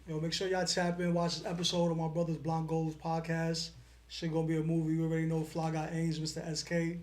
Yo, make sure y'all tap in, watch this episode of my brother's Blanc Goals podcast. Shit gonna be a movie. You already know Fly Guy Ames, Mr. SK.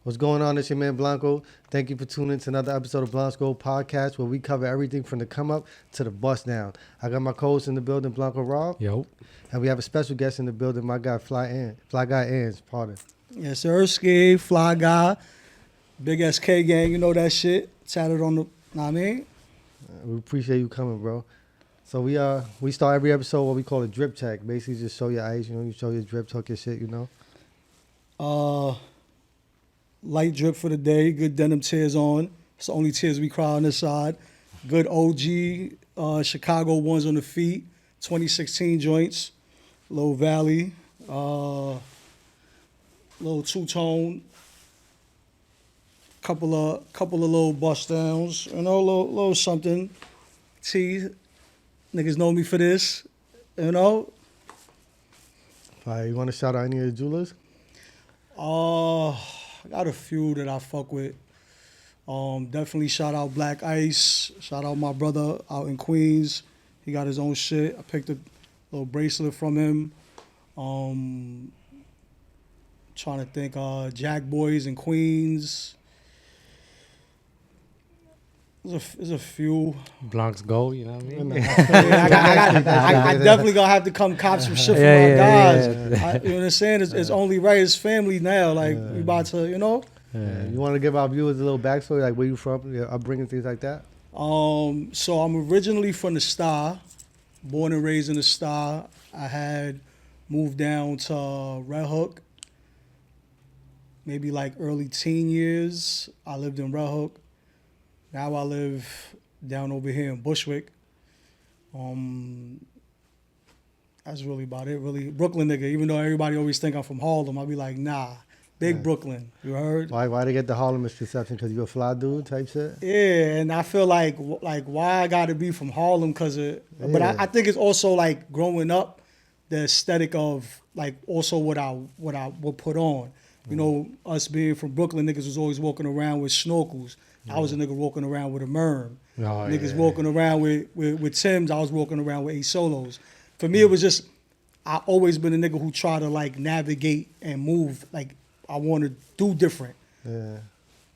What's going on? It's your man Blanco. Thank you for tuning in to another episode of Blanco Podcast, where we cover everything from the come up to the bust down. I got my co-host in the building, Blanco Rob. Yo. And we have a special guest in the building, my guy Fly Guy Ans, pardon. Yes, sir. Ski, Fly Guy, Big SK gang. You know that shit. Tatted on the, know what I mean? We appreciate you coming, bro. So we start every episode what we call a drip check. Basically, just show your ice, you show your drip, talk your shit, Light drip for the day. Good denim tears on. It's the only tears we cry on this side. Good OG Chicago ones on the feet. 2016 joints. Low Valley. Little two-tone. Couple of little bust downs. Little something. T. Niggas know me for this. You want to shout out any of the jewelers? I got a few that I fuck with. Definitely shout out Black Ice. Shout out my brother out in Queens. He got his own shit. I picked a little bracelet from him. Trying to think, Jack Boys in Queens. There's a few. Blancs go, you know what I mean? I definitely gonna have to come cop some shit for my guys. You know what I'm saying? It's only right. It's family now. Like we about to, You want to give our viewers a little backstory, like where you from, your upbringing, things like that? So I'm originally from the Star, born and raised in the Star. I had moved down to Red Hook, maybe like early teen years. I lived in Red Hook. Now I live down over here in Bushwick. That's really about it. Really, Brooklyn nigga. Even though everybody always think I'm from Harlem, I'll be like, nah, big Brooklyn. You heard? Why they get the Harlem misconception? Because you're a fly dude type shit? Yeah, and I feel like why I got to be from Harlem because but I think it's also like growing up, the aesthetic of like also what I would put on. You know, us being from Brooklyn, niggas was always walking around with snorkels. I was a nigga walking around with a Merm. Niggas walking around with Timbs. I was walking around with 8 Solos. For me, it was just, I always been a nigga who try to like navigate and move. Like I want to do different. Yeah.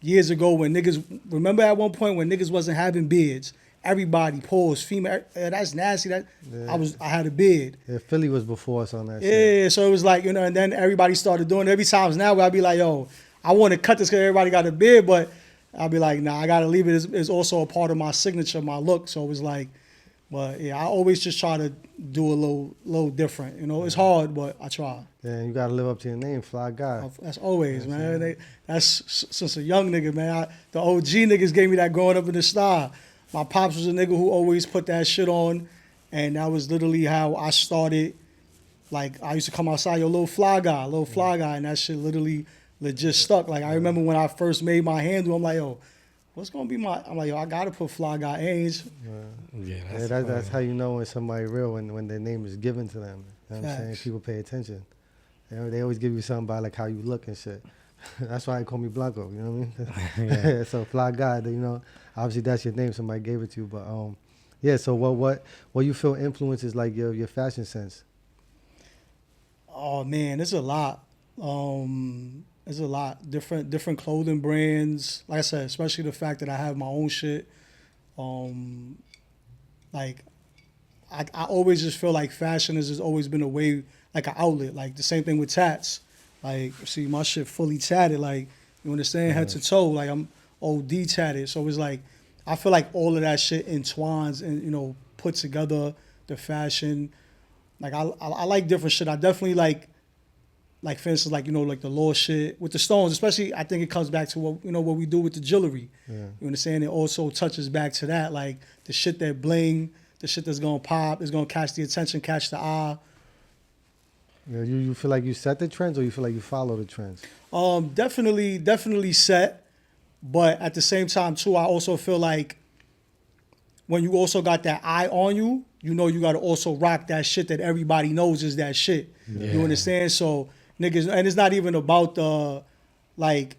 Years ago when niggas, remember at one point when niggas wasn't having beards, everybody paused, female, that's nasty. I had a beard. Yeah, Philly was before us on that shit. Yeah, so it was like, and then everybody started doing it. Every time now I'd be like, yo, I want to cut this because everybody got a beard, but I'll be like, nah, I gotta leave it. It's also a part of my signature, my look. So it was like, but yeah, I always just try to do a little different. It's hard, but I try. Yeah, you gotta live up to your name, Fly Guy. That's always, man. That's since a young nigga, man. The OG niggas gave me that growing up in the Star. My pops was a nigga who always put that shit on, and that was literally how I started. Like I used to come outside, little fly guy, and that shit literally legit stuck. Like I remember when I first made my handle, I'm like, yo, what's gonna be I'm like, yo, I gotta put Fly Guy Ains. That's how you know when somebody real, when their name is given to them. You know what I'm saying? People pay attention. They always give you something by like how you look and shit. That's why they call me Blanco, you know what I mean? So Fly Guy, obviously that's your name, somebody gave it to you. But so what you feel influences like your fashion sense? Oh man, there's a lot. There's a lot. Different clothing brands. Like I said, especially the fact that I have my own shit. Like I always just feel like fashion has just always been a way, like an outlet. Like the same thing with tats. Like, see, my shit fully tatted. Like, you understand? Head to toe. Like, I'm OD tatted. So it's like, I feel like all of that shit entwines and, put together the fashion. Like, I like different shit. I definitely like like for instance, like, you know, like the law shit with the stones, especially I think it comes back to what, you know, what we do with the jewelry. You understand? It also touches back to that, like the shit that bling, the shit that's gonna pop, is gonna catch the attention, catch the eye. Yeah, you feel like you set the trends, or you feel like you follow the trends? Definitely set, but at the same time too, I also feel like when you also got that eye on you, you know you gotta also rock that shit that everybody knows is that shit. Yeah. You understand? So niggas, and it's not even about the like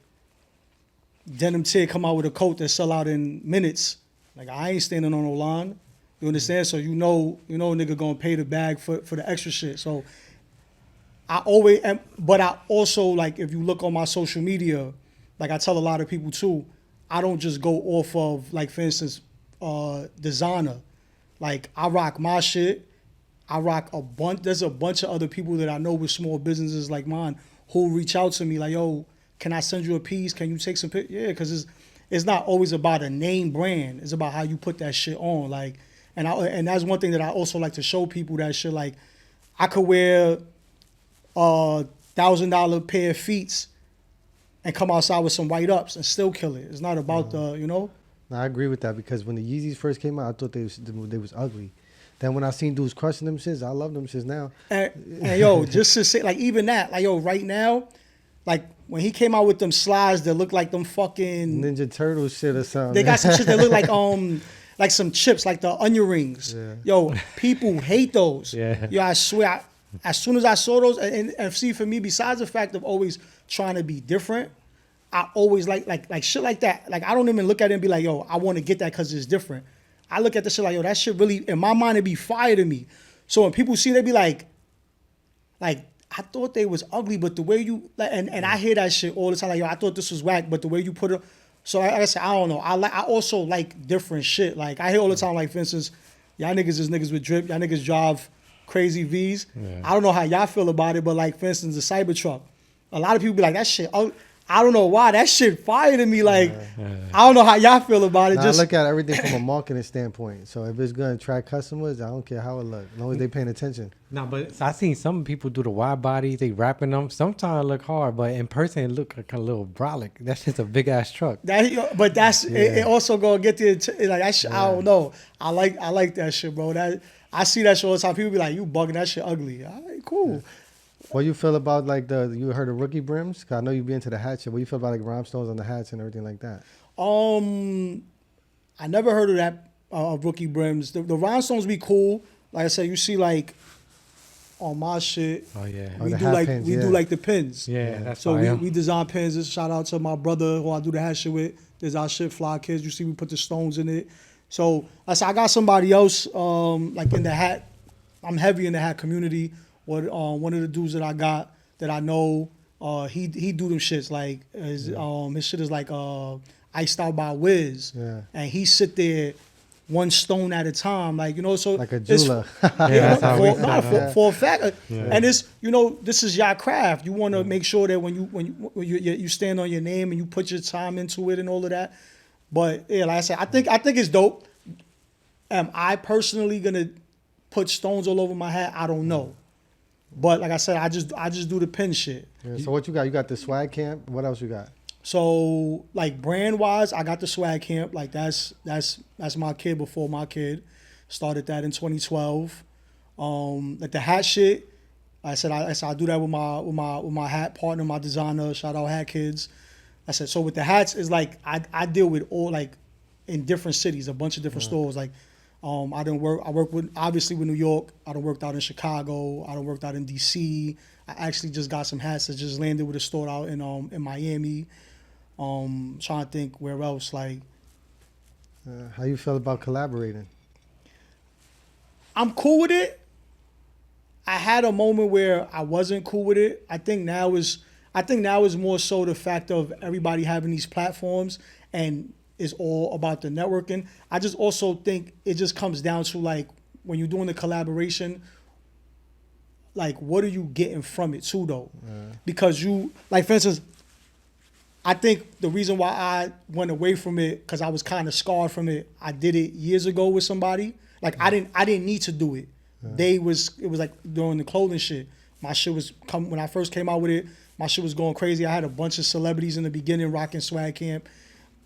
Denim Tear come out with a coat that sell out in minutes. Like I ain't standing on no line. You understand? So you know nigga gonna pay the bag for the extra shit. So I always am, but I also, like, if you look on my social media, like I tell a lot of people too, I don't just go off of, like, for instance, designer. Like, I rock my shit. I rock a bunch. There's a bunch of other people that I know with small businesses like mine who reach out to me like, yo, can I send you a piece? Can you take some pictures? Yeah, because it's not always about a name brand. It's about how you put that shit on. Like, and that's one thing that I also like to show people, that shit. Like, I could wear $1,000 pair of feet and come outside with some white ups and still kill it. It's not about the, you know. No, I agree with that, because when the Yeezys first came out, I thought they was ugly. Then when I seen dudes crushing them shits, I love them shits now. And yo, just to say, like, even that, like, yo, right now, like when he came out with them slides that look like them fucking Ninja Turtle shit or something. They got some shit that look like some chips, like the onion rings. Yeah. Yo, people hate those. Yeah. Yo, I swear, as soon as I saw those, and see, for me, besides the fact of always trying to be different, I always like shit like that. Like, I don't even look at it and be like, yo, I want to get that because it's different. I look at the shit like, yo, that shit really, in my mind, it be fire to me. So when people see, they be like, I thought they was ugly, but the way you, and I hear that shit all the time, like, yo, I thought this was whack, but the way you put it, so like I said, I don't know. I also like different shit. Like, I hear all the time, like, for instance, y'all niggas is niggas with drip, y'all niggas drive crazy V's. Yeah. I don't know how y'all feel about it, but like, for instance, the Cybertruck, a lot of people be like, that shit, I don't know why, that shit fire to me. Like, I don't know how y'all feel about it. Now, Just I look at everything from a marketing standpoint. So if it's going to attract customers, I don't care how it looks, as long as they paying attention. No, but I seen some people do the wide bodies. They wrapping them. Sometimes it look hard, but in person it look like a little brolic. That's just a big ass truck. but that's it also gonna get the like that shit. I don't know. I like that shit, bro. That I see that shit all the time. People be like, you bugging, that shit ugly. All right, cool. Yeah. What you feel about, like, you heard of rookie brims? 'Cause I know you be into the hat shit. What you feel about, like, rhinestones on the hats and everything like that? I never heard of that rookie brims. The rhinestones be cool. Like I said, you see, like, on my shit. Oh yeah. Oh, We the do hat like pins, we yeah. do like the pins. Yeah, that's So fire. we design pins. Shout out to my brother who I do the hat shit with. There's our shit, Fly Kids. You see, we put the stones in it. So I said, I got somebody else like in the hat. I'm heavy in the hat community. One of the dudes that I got that I know, he do them shits like his shit is like iced out by Wiz, and he sit there one stone at a time, like, you know, so like a jeweler. That's how we set for a fact, and it's, you know, this is your craft. You want to make sure that when you stand on your name and you put your time into it and all of that. But yeah, like I said, I think it's dope. Am I personally gonna put stones all over my hat? I don't know. But like I said, I just do the pin shit. Yeah, so what you got? You got the Swagg Kamp. What else you got? So like brand wise, I got the Swagg Kamp. Like that's my kid before my kid. Started that in 2012. Like the hat shit, I said I do that with my hat partner, my designer. Shout out Hat Kids. I said, so with the hats, is like I deal with all, like, in different cities, a bunch of different stores. Like I work with, obviously, with New York. I done worked out in Chicago. I done worked out in DC. I actually just got some hats that just landed with a store out in Miami. Trying to think where else. Like, How you feel about collaborating? I'm cool with it. I had a moment where I wasn't cool with it. I think now is more so the fact of everybody having these platforms and it's all about the networking. I just also think it just comes down to, like, when you're doing the collaboration, like, what are you getting from it too, though? Because you, like, for instance, I think the reason why I went away from it, because I was kind of scarred from it. I did it years ago with somebody. Like, I didn't need to do it. It was like doing the clothing shit. My shit was when I first came out with it. My shit was going crazy. I had a bunch of celebrities in the beginning rocking Swagg Kamp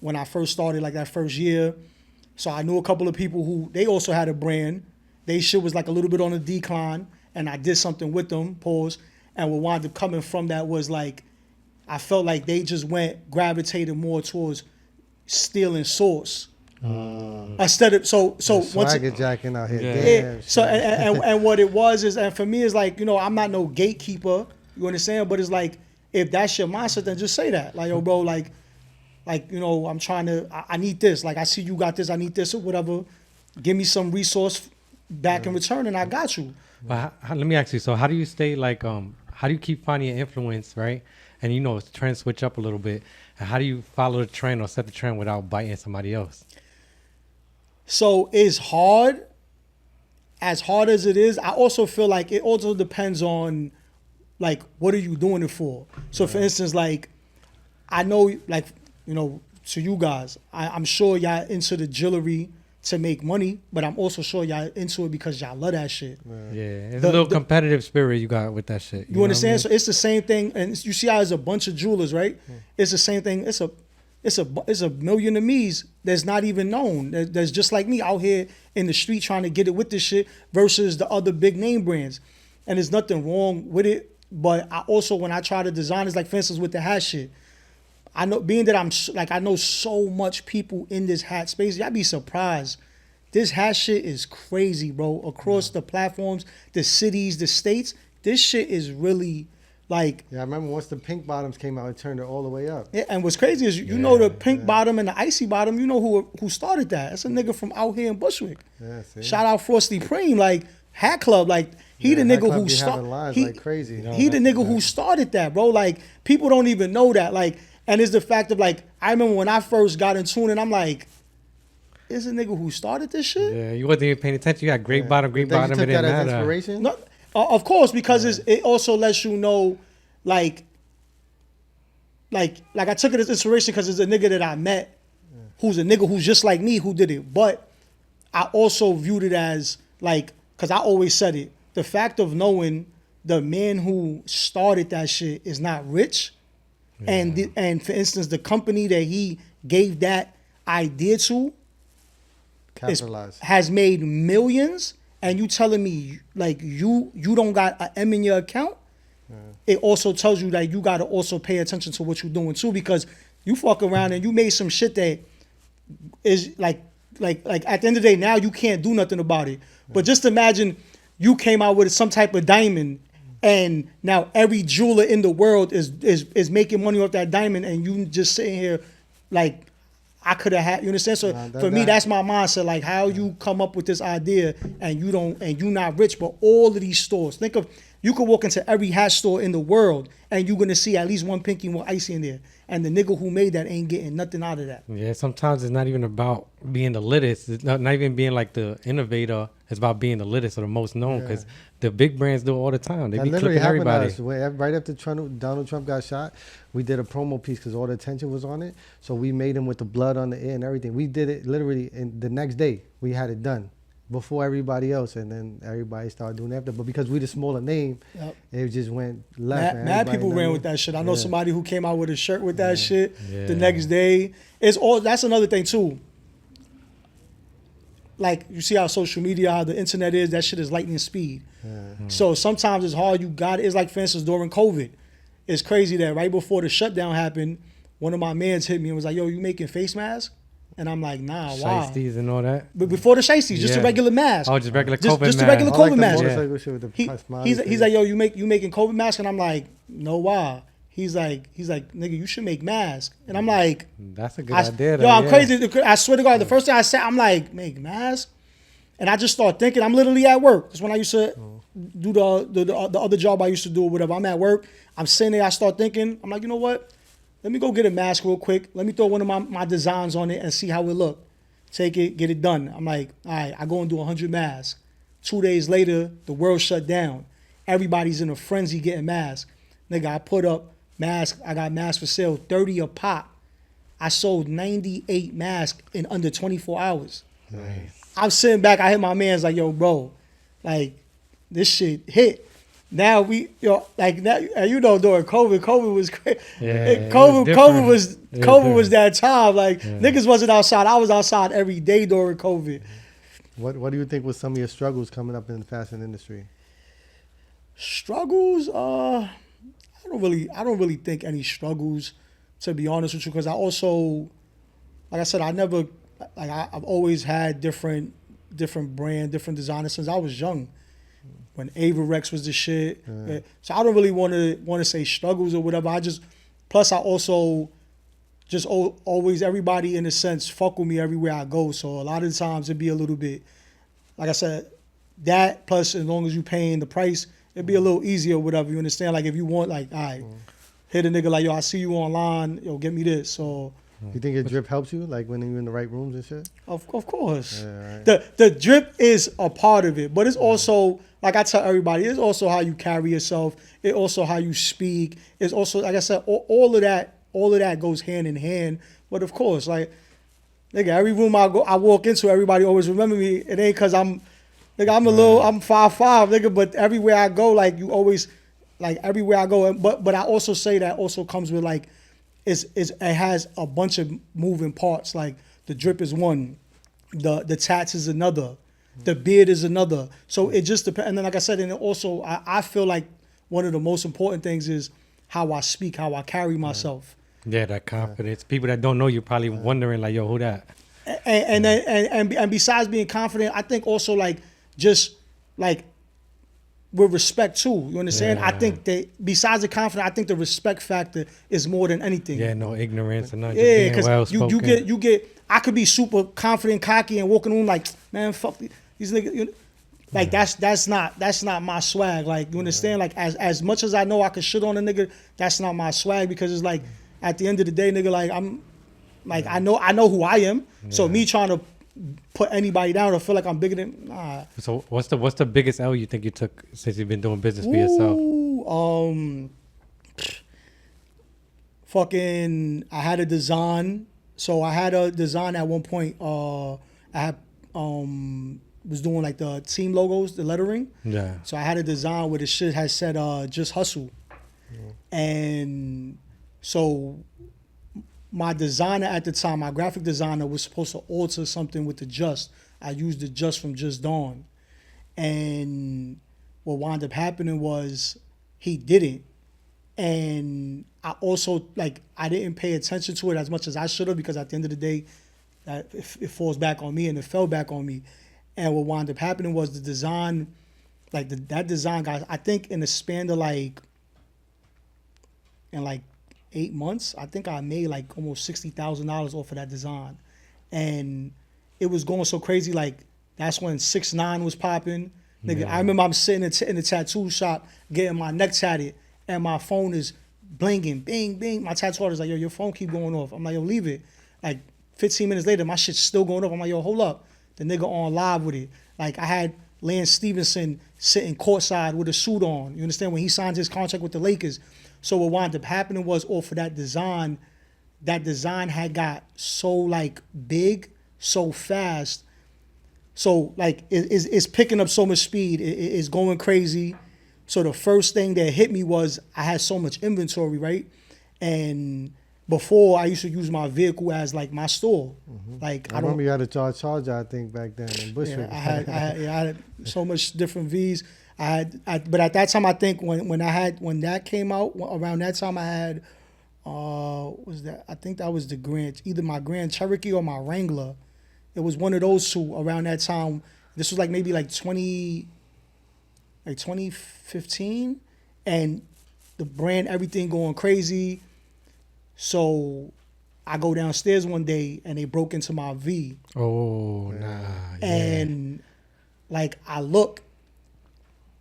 when I first started, like that first year. So I knew a couple of people who they also had a brand. They shit was like a little bit on a decline, and I did something with them. Pause. And what wound up coming from that was like, I felt like they just gravitated more towards stealing source. Instead of so Swagger jacking out here. Yeah. Damn, So and what it was is, and for me is like, I'm not no gatekeeper. You understand? But it's like, if that's your mindset, then just say that. Like, yo, bro, like I'm trying to. I need this. Like, I see you got this. I need this or whatever. Give me some resource back in return, and I got you. But let me ask you. So how do you stay like how do you keep finding your influence, right? And trends switch up a little bit. And how do you follow the trend or set the trend without biting somebody else? So it's hard. As hard as it is, I also feel like it also depends on, like, what are you doing it for? So for instance, like, I know, like, to you guys, I'm sure y'all into the jewelry to make money, but I'm also sure y'all into it because y'all love that shit. Yeah, it's a little competitive spirit you got with that shit. You understand? I mean? So it's the same thing, and you see how there's a bunch of jewelers, right? It's the same thing. It's a million of me's that's not even known. That's just like me out here in the street trying to get it with this shit versus the other big name brands. And there's nothing wrong with it. But I also, when I try to design, it's like, for instance, with the hat shit. I know, being that I know so much people in this hat space, y'all be surprised. This hat shit is crazy, bro. Across the platforms, the cities, the states, this shit is really like. Yeah, I remember once the pink bottoms came out, it turned it all the way up. Yeah, and what's crazy is you know the pink bottom and the icy bottom. You know who started that? That's a nigga from out here in Bushwick. Yeah, see? Shout out Frosty Preem, like Hat Club, like he the nigga who started. Like crazy. He the nigga who started that, bro. Like people don't even know that. Like, and it's the fact of like, I remember when I first got in tune, and I'm like, is a nigga who started this shit? Yeah, you wasn't even paying attention. You got great bottom. You It took didn't that as matter. inspiration? No, of course, because it also lets you know, like I took it as inspiration because it's a nigga that I met, who's a nigga who's just like me who did it. But I also viewed it as like, because I always said it, the fact of knowing the man who started that shit is not rich, and for instance, the company that he gave that idea to has made millions, and you telling me like you don't got an M in your account. It also tells you that you got to also pay attention to what you're doing too, because you fuck around and you made some shit that is like at the end of the day, now you can't do nothing about it. But just imagine you came out with some type of diamond, and now every jeweler in the world is making money off that diamond, and you just sitting here like, I could have had, you understand? So for me, that's my mindset. Like, how you come up with this idea and you not rich, but all of these stores. Think of, you could walk into every hat store in the world and you're gonna see at least one pinky, one icy in there. And the nigga who made that ain't getting nothing out of that. Yeah, sometimes it's not even about being the littest. It's not even being like the innovator. It's about being the littest or the most known, because the big brands do it all the time. They be clipping everybody. Right after Donald Trump got shot, we did a promo piece because all the attention was on it. So we made him with the blood on the ear and everything. We did it literally, and the next day we had it done before everybody else, and then everybody started doing after. But because we the smaller name, it just went left. Mad people ran with that shit. I know somebody who came out with a shirt with that shit the next day. That's another thing too. Like, you see how social media, how the internet is, that shit is lightning speed. So sometimes it's hard. You got it. It's like, for instance, during COVID. It's crazy that right before the shutdown happened, one of my mans hit me and was like, yo, you making face masks? And I'm like, nah, why? Shiesties and all that. But before the shiesties, just a regular mask. Oh, just regular COVID mask. Just a regular COVID mask. He's like, yo, you making COVID mask? And I'm like, no, why? He's like, nigga, you should make masks. And I'm like, that's a good idea. Yo, I'm crazy. I swear to God, the first thing I said, I'm like, make masks? And I just started thinking, I'm literally at work. That's when I used to do the other job I used to do or whatever. I'm at work. I'm sitting there. I start thinking, I'm like, you know what? Let me go get a mask real quick. Let me throw one of my designs on it and see how it look. Take it, get it done. I'm like, all right, I go and do 100 masks. 2 days later, the world shut down. Everybody's in a frenzy getting masks. Nigga, I put up masks. I got masks for sale, 30 a pop. I sold 98 masks in under 24 hours. Nice. I'm sitting back. I hit my man's like, yo, bro, like, this shit hit. now we, like now, and during COVID was crazy. Yeah, COVID was different. was that time. Like niggas wasn't outside. I was outside every day during COVID. What do you think was some of your struggles coming up in the fashion industry? Struggles? I don't really think any struggles, to be honest with you, because I also, like I said, I've always had different brand, different designers since I was young. When Averex was the shit, so I don't really want to say struggles or whatever. Plus I also just always, everybody in a sense fuck with me everywhere I go. So a lot of the times it'd be a little bit, like I said, that plus as long as you paying the price, it'd be a little easier, whatever. You understand? Like if you want, like, all right, hit a nigga like, yo, I see you online, yo, get me this. So you think your drip helps you, like when you're in the right rooms and shit? Of course. Yeah, right. The drip is a part of it, but it's also, like I tell everybody, it's also how you carry yourself. It's also how you speak. It's also, like I said, all of that goes hand in hand. But of course, like, nigga, every room I walk into, everybody always remember me. It ain't cause I'm 5'5", nigga, but everywhere I go, like you always, like everywhere I go. But I also say that also comes with like, it has a bunch of moving parts. Like the drip is one, the tats is another, the beard is another. So it just depends. And then like I said, and also I feel like one of the most important things is how I speak, how I carry myself. Yeah, that confidence. People that don't know you probably wondering like, yo, who that? And besides being confident, I think also like just like with respect too. You understand? Yeah. I think that besides the confidence, I think the respect factor is more than anything. Yeah, no ignorance and not Yeah, just being well spoken. you get. I could be super confident, cocky, and walking on like, man, fuck these niggas. You know? Like that's not my swag. Like you understand? Like as much as I know I could shit on a nigga, that's not my swag because it's like at the end of the day, nigga, like I'm like I know who I am. So me trying to put anybody down or feel like I'm bigger than nah. So what's the biggest L you think you took since you've been doing business for yourself? Fucking I had a design. So I had a design at one point. I had was doing like the team logos, the lettering. Yeah. So I had a design where the shit had said just hustle. And so my designer at the time, my graphic designer, was supposed to alter something with the just. I used the just from Just Dawn. And what wound up happening was he didn't. And I also, like, I didn't pay attention to it as much as I should have because at the end of the day, it falls back on me and it fell back on me. And what wound up happening was the design, like that design got, I think in the span of in 8 months, I think I made like almost $60,000 off of that design. And it was going so crazy, like that's when 6ix9ine was popping. Nigga, yeah. I remember I'm sitting in the tattoo shop getting my neck tatted and my phone is blinging, bing, bing. My tattoo artist is like, yo, your phone keep going off. I'm like, yo, leave it. Like 15 minutes later, my shit's still going off. I'm like, yo, hold up. The nigga on live with it. Like I had Lance Stevenson sitting courtside with a suit on. You understand? When he signed his contract with the Lakers. So what wound up happening was off of that design had got so like big, so fast. So like it's picking up so much speed. It's going crazy. So the first thing that hit me was I had so much inventory, right? And before I used to use my vehicle as like my store. Like I remember you had a Charger, I think, back then in Bushwick. Yeah, I had so much different V's. But at that time, I think when that came out around that time, I had was that I think that was the either my Grand Cherokee or my Wrangler. It was one of those two around that time. This was like maybe like 2015, and the brand everything going crazy. So I go downstairs one day and they broke into my V. Oh, nah. Yeah. And like I look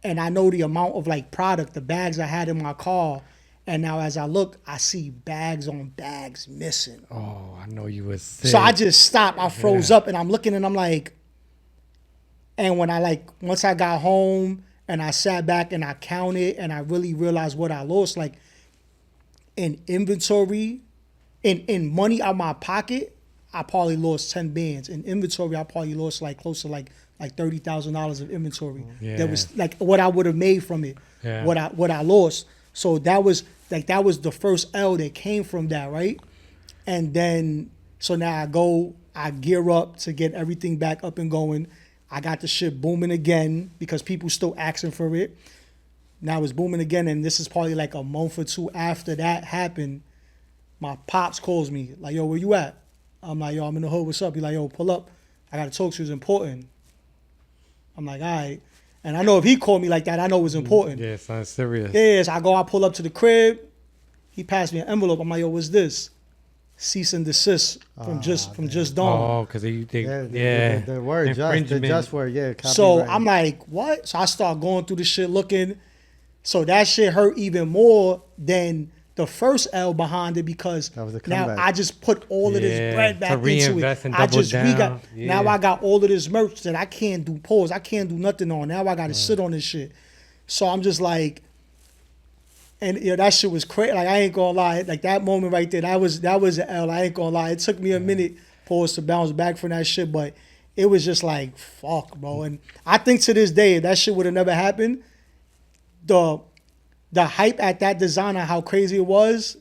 and I know the amount of like product, the bags I had in my car. And now as I look, I see bags on bags missing. Oh, I know you was sick. So I just stopped. I froze up and I'm looking and I'm like, and when once I got home and I sat back and I counted and I really realized what I lost, like in inventory, in money out my pocket, I probably lost 10 bands. In inventory, I probably lost like close to like $30,000 of inventory. Yeah. That was like what I would have made from it. Yeah. What I lost. So that was the first L that came from that, right? And then so now I gear up to get everything back up and going. I got the shit booming again because people still asking for it. Now it's booming again, and this is probably like a month or two after that happened. My pops calls me like, "Yo, where you at?" I'm like, "Yo, I'm in the hood. What's up?" He like, "Yo, pull up. I gotta talk to you. It's important." I'm like, "All right." And I know if he called me like that, I know it's important. Yeah, sounds serious. Yeah, so I pull up to the crib. He passed me an envelope. I'm like, "Yo, what's this?" Cease and desist from just Dawn. Oh, because they the word the just word, yeah. So copyright. I'm like, what? So I start going through the shit looking. So that shit hurt even more than the first L behind it because That was a now comeback. I just put all of this bread back to into reinvest it. and I double just down. now I got all of this merch that I can't do pause. I can't do nothing on. Now I got to sit on this shit. So I'm just like, and that shit was crazy. Like I ain't gonna lie, like that moment right there, that was an L. I ain't gonna lie. It took me a minute pause to bounce back from that shit, but it was just like fuck, bro. And I think to this day, if that shit would have never happened, the hype at that designer, how crazy it was.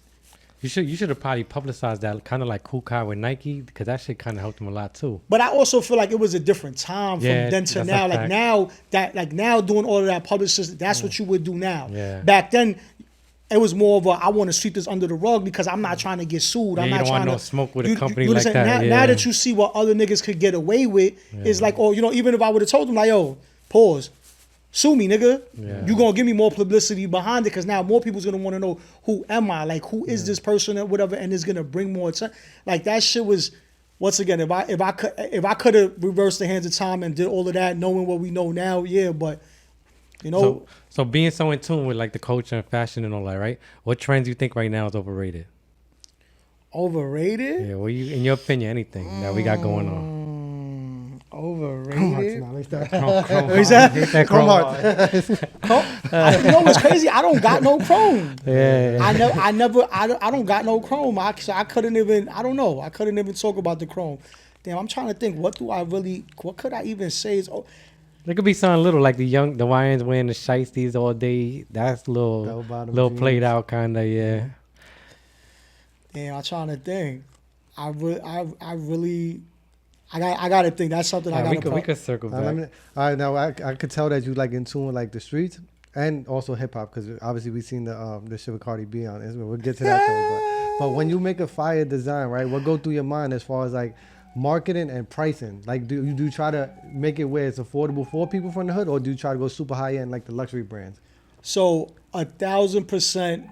You should have probably publicized that, kind of like Cool Kai with Nike, because that shit kind of helped him a lot too. But I also feel like it was a different time from then to that's now. a Like now doing all of that publicist, that's what you would do now. Yeah. Back then, it was more of a I want to sweep this under the rug because I'm not trying to get sued. Yeah, I'm you not don't trying want no to smoke with a company you like understand? that. Now that you see what other niggas could get away with, it's like, oh, even if I would have told them like, yo, pause. Sue me, nigga. Yeah. You gonna give me more publicity behind it because now more people's gonna want to know who am I, like who is this person or whatever, and it's gonna bring more attention. Like that shit was, once again, if I could have reversed the hands of time and did all of that, knowing what we know now, yeah. But you know, so being so in tune with like the culture and fashion and all that, right? What trends you think right now is overrated? overrated. Yeah, well, in your opinion, anything that we got going on. Overrated. Nah, let me start. What is that? You know what's crazy? I don't got no chrome. Yeah. I don't got no chrome. I couldn't even. I don't know. I couldn't even talk about the chrome. Damn, I'm trying to think. What could I even say? Is There could be something little like the YNs wearing the shiesties all day. That's a little played out kind of, yeah. Damn, I'm trying to think. I got to think. That's something I got to. We could circle back. All right, now I could tell that you like in tune with like the streets and also hip hop because obviously we seen the shit with Cardi B on Instagram. We'll get to that though. But when you make a fire design, right, what go through your mind as far as like marketing and pricing? Like, do you try to make it where it's affordable for people from the hood, or do you try to go super high end like the luxury brands? So 1,000%.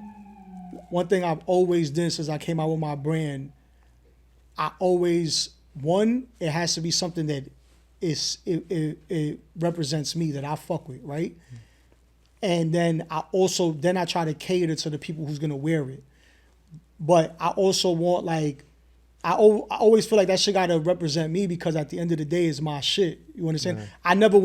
One thing I've always done since I came out with my brand, it has to be something that it represents me, that I fuck with, right? And then I try to cater to the people who's gonna wear it. But I also want like, I always feel like that shit gotta represent me because at the end of the day, it's my shit. You understand? Right. I'm never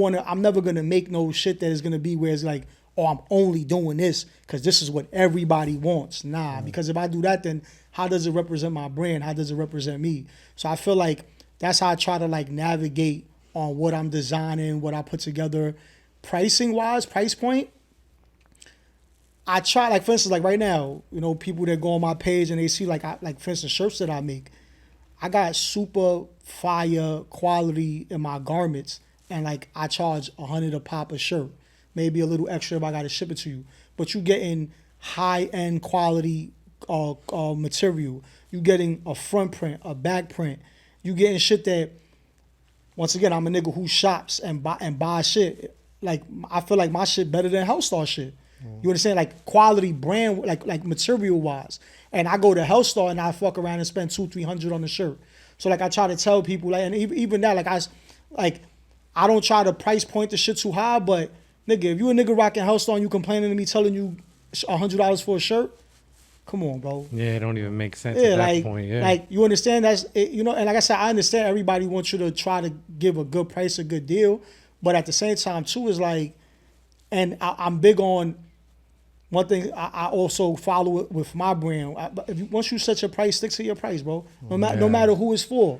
gonna make no shit that is gonna be where it's like, oh, I'm only doing this because this is what everybody wants. Nah, because if I do that, then how does it represent my brand? How does it represent me? So I feel like that's how I try to like navigate on what I'm designing, what I put together. Pricing wise, price point, I try, like for instance, like right now, you know, people that go on my page and they see like for instance, shirts that I make. I got super fire quality in my garments, and like I charge $100 a pop a shirt. Maybe a little extra if I gotta ship it to you. But you getting high end quality material. You getting a front print, a back print. You getting shit that, once again, I'm a nigga who shops and buy shit. Like I feel like my shit better than Hellstar shit. You understand? Like quality brand, like material wise. And I go to Hellstar and I fuck around and spend $200-300 on the shirt. So like I try to tell people, like, and even that, I don't try to price point the shit too high, but nigga, if you a nigga rocking Hellstar and you complaining to me telling you $100 for a shirt, come on, bro. Yeah, it don't even make sense at that point. Yeah, like you understand that's it, you know. And like I said, I understand everybody wants you to try to give a good price, a good deal, but at the same time too is like, and I'm big on one thing I also follow it with my brand. Once you set your price, stick to your price, bro. No matter who it's for.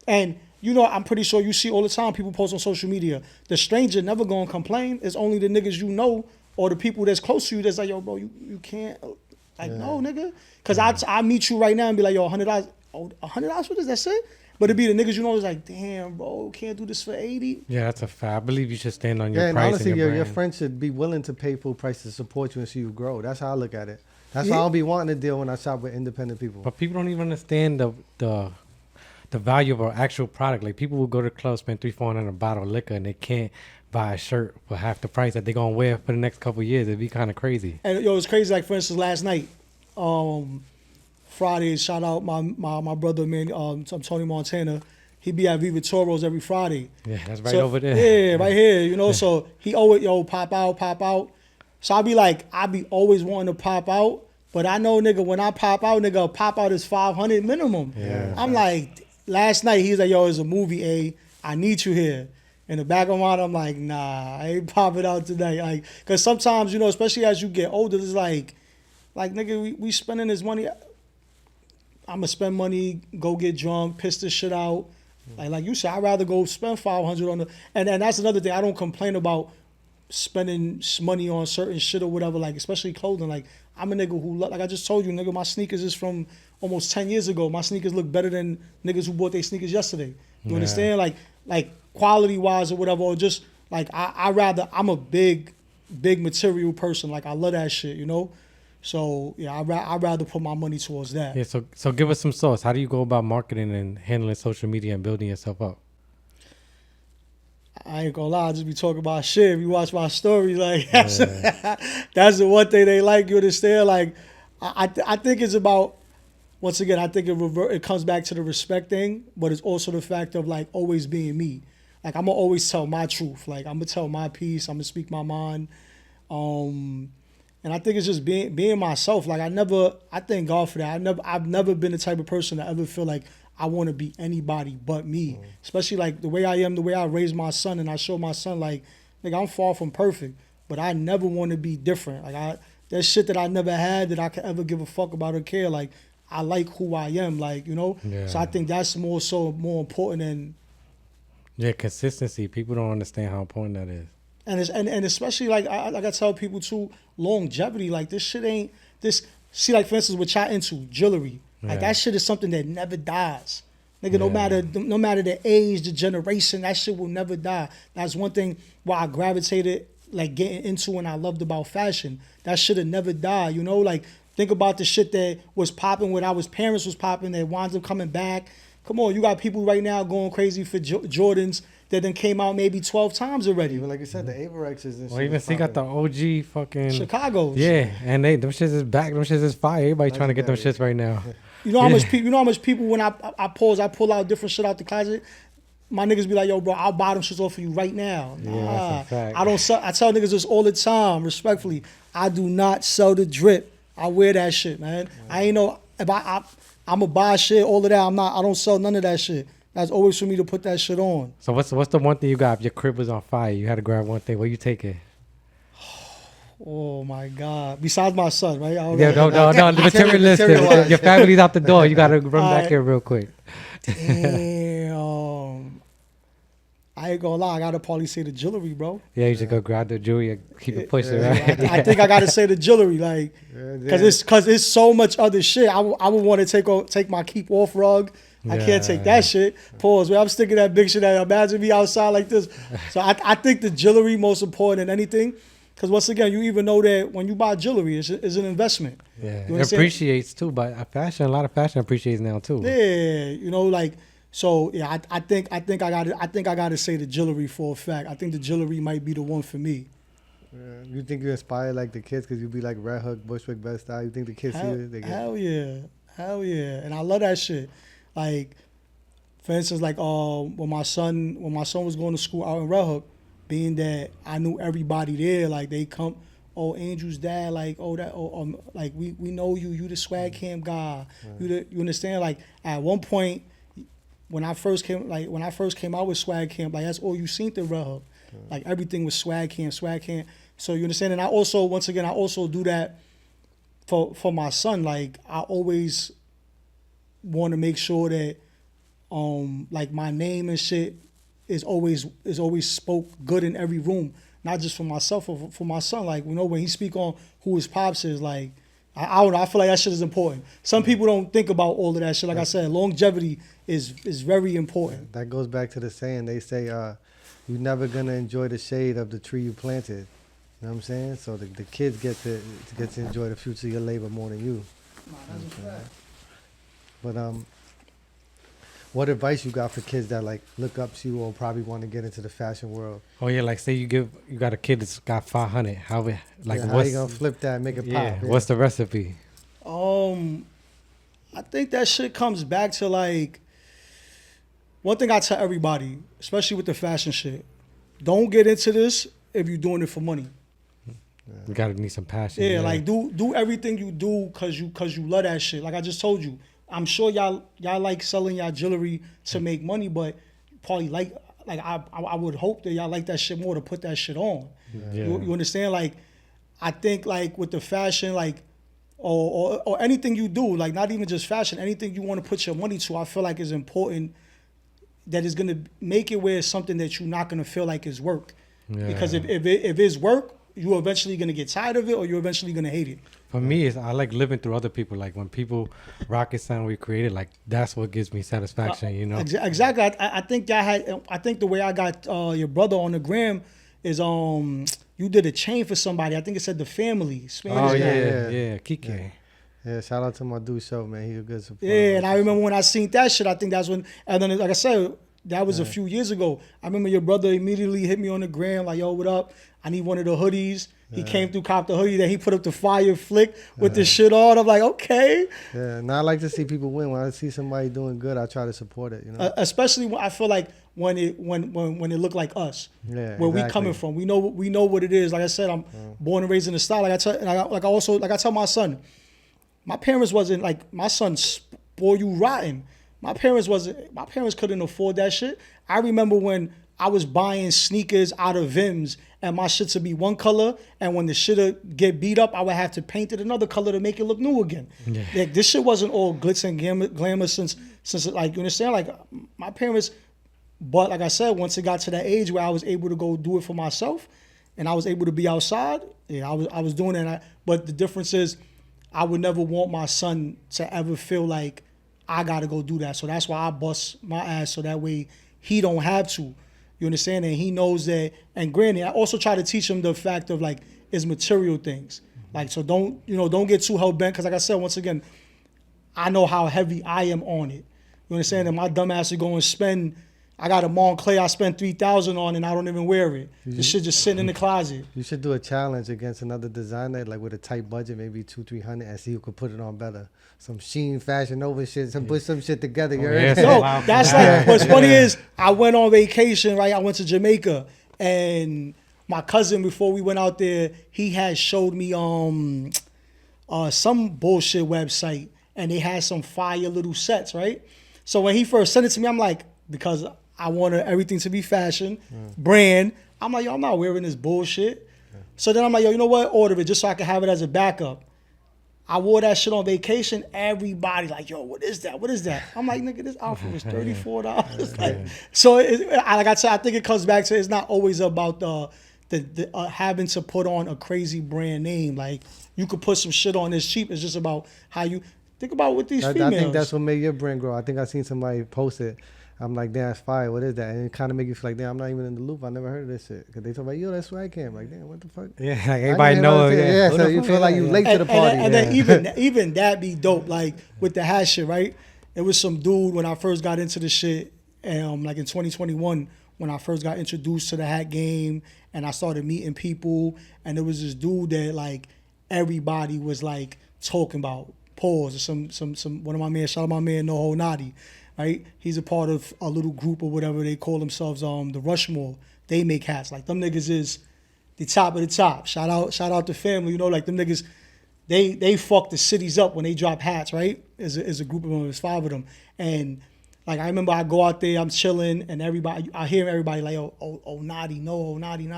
And you know, I'm pretty sure you see all the time people post on social media. The stranger never gonna complain. It's only the niggas you know or the people that's close to you that's like, yo, bro, you can't. Like, no, nigga. Because I meet you right now and be like, yo, $100. Oh, $100 for this? That's it? But it'd be the niggas you know is like, damn, bro, can't do this for 80. Yeah, that's a fact. I believe you should stand on your and price. Honestly, and your your friends should be willing to pay full price to support you and see you grow. That's how I look at it. That's why I don't be wanting to deal when I shop with independent people. But people don't even understand the value of an actual product. Like, people will go to the club, spend $300-$400 on a bottle of liquor, and they can't buy a shirt for half the price that they're gonna wear for the next couple of years. It'd be kind of crazy. And yo, it's crazy. Like, for instance, last night, Friday, shout out my brother, man, Tony Montana. He be at Viva Toros every Friday. Yeah, that's right over there. Yeah, right here. You know, so he always, pop out. So I be always wanting to pop out. But I know, nigga, when I pop out is 500 minimum. Yeah. I'm like, last night, he was like, yo, it's a movie, I need you here. In the back of my mind, I'm like, nah, I ain't popping out tonight. Like, because sometimes, you know, especially as you get older, it's like nigga, we spending this money. I'm going to spend money, go get drunk, piss this shit out. Like you said, I'd rather go spend $500 on and that's another thing. I don't complain about spending money on certain shit or whatever, like, especially clothing. Like, I'm a nigga who, like I just told you, nigga, my sneakers is from almost 10 years ago. My sneakers look better than niggas who bought their sneakers yesterday. You understand? Like quality wise or whatever, or just like I'm a big material person. Like, I love that shit, you know? So yeah, I'd rather put my money towards that. Yeah, so give us some sauce. How do you go about marketing and handling social media and building yourself up? I ain't gonna lie, I just be talking about shit. If you watch my stories, like that's the one thing they like. You understand? Like, I think it's about, once again, I think it comes back to the respect thing, but it's also the fact of like always being me. Like, I'm gonna always tell my truth. Like, I'm gonna tell my piece. I'm gonna speak my mind. And I think it's just being myself. Like, I thank God for that. I've never been the type of person to ever feel like I want to be anybody but me. Especially like the way I am, the way I raise my son, and I show my son like, nigga, I'm far from perfect, but I never want to be different. Like, there's shit that I never had that I could ever give a fuck about or care. Like, I like who I am, like, you know? Yeah. So I think that's more important than... Yeah, consistency. People don't understand how important that is. And especially, like I tell people too, longevity. Like, this shit ain't... See, like, for instance, what y'all into, jewelry. Like, that shit is something that never dies. Nigga, no matter the age, the generation, that shit will never die. That's one thing why I gravitated, like, getting into and I loved about fashion. That shit will never die, you know? Like, think about the shit that was popping when our parents was popping, that winds up coming back. Come on, you got people right now going crazy for Jordans that then came out maybe 12 times already. Even like you said, the Averexes and shit. Well, even see, got the OG fucking... Chicago's. Yeah, and them shits is back. Them shits is fire. Everybody trying to get them shits right now. You know how much people? You know how much people when I pull out different shit out the closet. My niggas be like, yo, bro, I'll buy them shits off of you right now. Yeah, that's a fact. I don't sell. I tell niggas this all the time, respectfully. I do not sell the drip. I wear that shit, man. I ain't know if I'ma buy shit, all of that. I don't sell none of that shit. That's always for me to put that shit on. So what's the one thing you got? If your crib was on fire, you had to grab one thing. What you taking? Oh my God! Besides my son, right? No. The materialistic. Your family's out the door. You gotta run back here real quick. Damn. I ain't gonna lie. I gotta probably say the jewelry, bro. Yeah, you should go grab the jewelry and keep it pushing, right? I think I gotta say the jewelry, like, cause it's so much other shit. I would want to take my keep off rug. I can't take that shit. Pause. Man, I'm sticking that big shit out. Imagine me outside like this. So I think the jewelry most important than anything. Because once again, you even know that when you buy jewelry, it's an investment. Yeah, it appreciates too. But a lot of fashion appreciates now too. Yeah, you know, like, so yeah. I think I gotta say the jewelry for a fact. I think the jewelry might be the one for me. You think you inspire like the kids because you be like Red Hook, Bushwick, Best Style? You think the kids see it? Hell yeah, and I love that shit. Like, for instance, like when my son was going to school out in Red Hook. Being that I knew everybody there, like they come, oh, Angel's dad, like, oh, that, oh, like we know you the Swagg Kamp guy, you understand? Like, at one point, when I first came out with Swagg Kamp, like, that's all you seen to Red Hook. Like everything was Swagg Kamp, Swagg Kamp. So you understand? And I also, once again, I also do that for my son. Like I always want to make sure that like my name and shit is always spoke good in every room, not just for myself, or for my son. Like, you know, when he speak on who his pops is, like I don't know, I feel like that shit is important. Some people don't think about all of that shit. Like I said, longevity is very important. That goes back to the saying. They say you're never gonna enjoy the shade of the tree you planted. You know what I'm saying? So the kids get to enjoy the fruits of your labor more than you. Nah, that's a fact. But what advice you got for kids that like look up to you or probably want to get into the fashion world? Oh yeah, like say you got a kid that's got 500. How you gonna flip that, and make it pop? Yeah. What's the recipe? I think that shit comes back to like one thing I tell everybody, especially with the fashion shit. Don't get into this if you're doing it for money. You gotta need some passion. Yeah, like do everything you do cause you love that shit. Like I just told you, I'm sure y'all like selling y'all jewelry to make money, but probably like I would hope that y'all like that shit more to put that shit on. Yeah. You understand? Like I think like with the fashion, like or anything you do, like not even just fashion, anything you want to put your money to, I feel like is important. That is gonna make it where it's something that you're not gonna feel like is work. Yeah. Because if it's work, you're eventually gonna get tired of it, or you're eventually gonna hate it. For me, I like living through other people. Like when people rock it sound we created, like that's what gives me satisfaction, you know? Exactly. I think I think the way I got your brother on the gram is you did a chain for somebody. I think it said the family. Spanish guy. Yeah, Kike. Yeah, shout out to my dude show, man. He's a good supporter. Yeah, and I remember when I seen that shit, I think that's when, and then like I said, that was a few years ago. I remember your brother immediately hit me on the gram like, yo, what up? I need one of the hoodies. He came through, copped the hoodie, then he put up the fire flick with the shit on. I'm like, okay. Yeah, and I like to see people win. When I see somebody doing good, I try to support it, you know? Especially when I feel like when it look like us. Yeah, where we coming from. We know what it is. Like I said, I'm born and raised in the style. Like I tell my son, my parents wasn't like, my son spoil you rotten. My parents couldn't afford that shit. I remember when I was buying sneakers out of Vim's and my shit would be one color, and when the shit would get beat up, I would have to paint it another color to make it look new again. Yeah. Like this shit wasn't all glitz and glamour since like, you understand? Like my parents, but like I said, once it got to that age where I was able to go do it for myself and I was able to be outside, yeah, I was doing it. But the difference is I would never want my son to ever feel like I gotta go do that. So that's why I bust my ass so that way he don't have to. You understand? And he knows that. And granted, I also try to teach him the fact of like it's material things. Like, so don't get too hell bent. Cause like I said, once again, I know how heavy I am on it. You understand? And my dumb ass is going to spend, I got a Montclair I spent $3,000 on and I don't even wear it. This shit just sitting in the closet. You should do a challenge against another designer, like with a tight budget, maybe $200-300, and see who could put it on better. Some Sheen Fashion Nova shit, put some shit together. Yo, that's like, what's funny is I went on vacation, right? I went to Jamaica, and my cousin, before we went out there, he had showed me some bullshit website, and they had some fire little sets, right? So when he first sent it to me, I'm like, because I wanted everything to be fashion, brand. I'm like, yo, I'm not wearing this bullshit. So then I'm like, yo, you know what? Order it just so I can have it as a backup. I wore that shit on vacation. Everybody like, yo, what is that? What is that? I'm like, nigga, this outfit was $34. Like, so like I said, I think it comes back to it's not always about the having to put on a crazy brand name. Like you could put some shit on that's cheap. It's just about how you think about with these females. I think that's what made your brand grow. I think I seen somebody post it. I'm like, damn, that's fire. What is that? And it kind of make you feel like, damn, I'm not even in the loop. I never heard of this shit. Because they talk about, yo, that's Swagg Kamp. Like, damn, what the fuck? Yeah, like everybody know it. Yeah, so you feel like you late to the party. And then even that be dope. Like with the hat shit, right? It was some dude when I first got into the shit, like in 2021, when I first got introduced to the hat game and I started meeting people, and there was this dude that like everybody was like talking about. Pause. Some one of my man, shout out my man No Ho Nadi. Right, he's a part of a little group or whatever they call themselves. The Rushmore. They make hats. Like them niggas is the top of the top. Shout out to family. You know, like them niggas, they fuck the cities up when they drop hats. Right, as a group of them, there's 5 of them, and Like I remember I go out there, I'm chilling, and I hear everybody like, oh, Naughty, no, Naughty.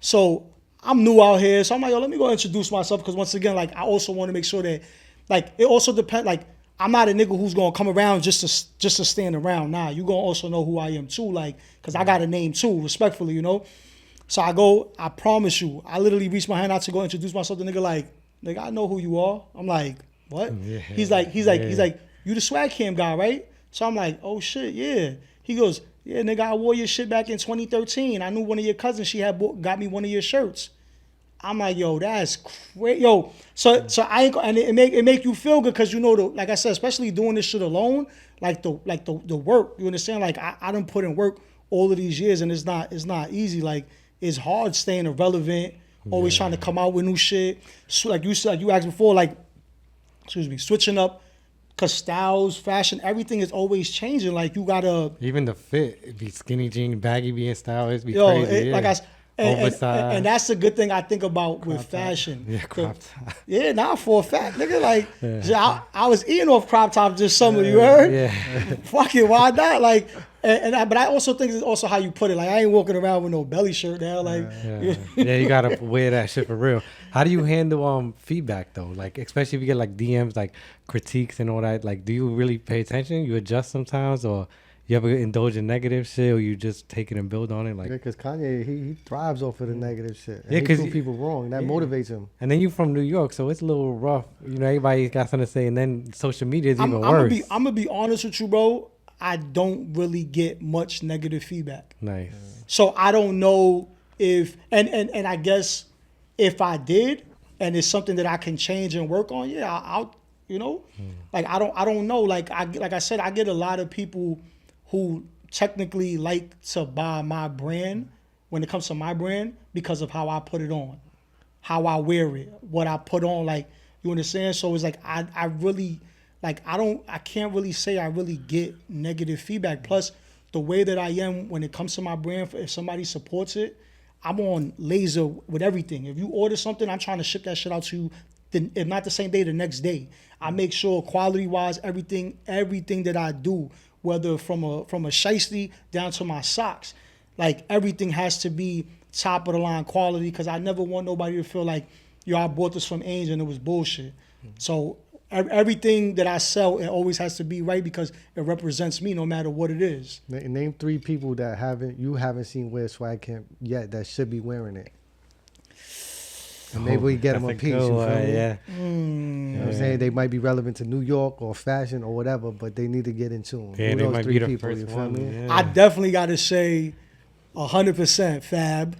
So I'm new out here, so I'm like, yo, let me go introduce myself, because once again, like I also want to make sure that, like, it also depends. Like I'm not a nigga who's gonna come around just to stand around. Nah, you gonna also know who I am too, like, cause I got a name too, respectfully, you know. So I go, I promise you, I literally reach my hand out to go introduce myself. The nigga like, nigga, I know who you are. I'm like, what? Yeah, He's like, you the Swagg Kamp guy, right? So I'm like, oh shit, yeah. He goes, yeah, nigga, I wore your shit back in 2013. I knew one of your cousins, she had got me one of your shirts. I'm like, yo, that's crazy, yo. So I ain't, and it make you feel good, because you know, like I said, especially doing this shit alone, like the work. You understand? Like I done put in work all of these years, and it's not easy. Like it's hard staying irrelevant, always trying to come out with new shit. So like you said, you asked before, like, excuse me, switching up. Cause styles, fashion, everything is always changing. Like you gotta, even the fit, it be skinny jean, baggy be in style. It's be yo, crazy. like oversized. and that's the good thing I think about with fashion. Yeah, crop top. Yeah, not for a fact, nigga. Like I was eating off crop top this summer. You heard? Yeah. Fuck it, why not? Like, but I also think it's also how you put it. Like I ain't walking around with no belly shirt now. Like, Yeah, you gotta wear that shit for real. How do you handle feedback though? Like, especially if you get like DMs, like critiques and all that. Like, do you really pay attention? You adjust sometimes, or you ever indulge in negative shit, or you just take it and build on it? Like, because Kanye, he thrives off of the negative shit. And yeah, he because prove people wrong. That motivates him. And then you from New York, so it's a little rough. You know, everybody got something to say, and then social media is even worse. I'm gonna be honest with you, bro. I don't really get much negative feedback. Nice. So I don't know if, and I guess if I did, and it's something that I can change and work on, yeah, I'll you know, like I don't know. Like I said, I get a lot of people who technically like to buy my brand when it comes to my brand because of how I put it on, how I wear it, what I put on. Like, you understand? So it's like I really, like I can't really say I really get negative feedback. Plus the way that I am when it comes to my brand, if somebody supports it, I'm on laser with everything. If you order something, I'm trying to ship that shit out to you, if not the same day, the next day. I make sure quality wise, everything that I do, whether from a shiesty down to my socks, like everything has to be top of the line quality, because I never want nobody to feel like, yo, I bought this from Angel and it was bullshit. So everything that I sell, it always has to be right, because it represents me no matter what it is. Name 3 people that you haven't seen wear Swagg Kamp yet that should be wearing it. And maybe we get them a piece. You feel me? Yeah. You know what I'm saying? They might be relevant to New York or fashion or whatever, but they need to get in tune. Yeah, Who they those might 3 be the people, first you feel one. me? Yeah. I definitely got to say 100% Fab.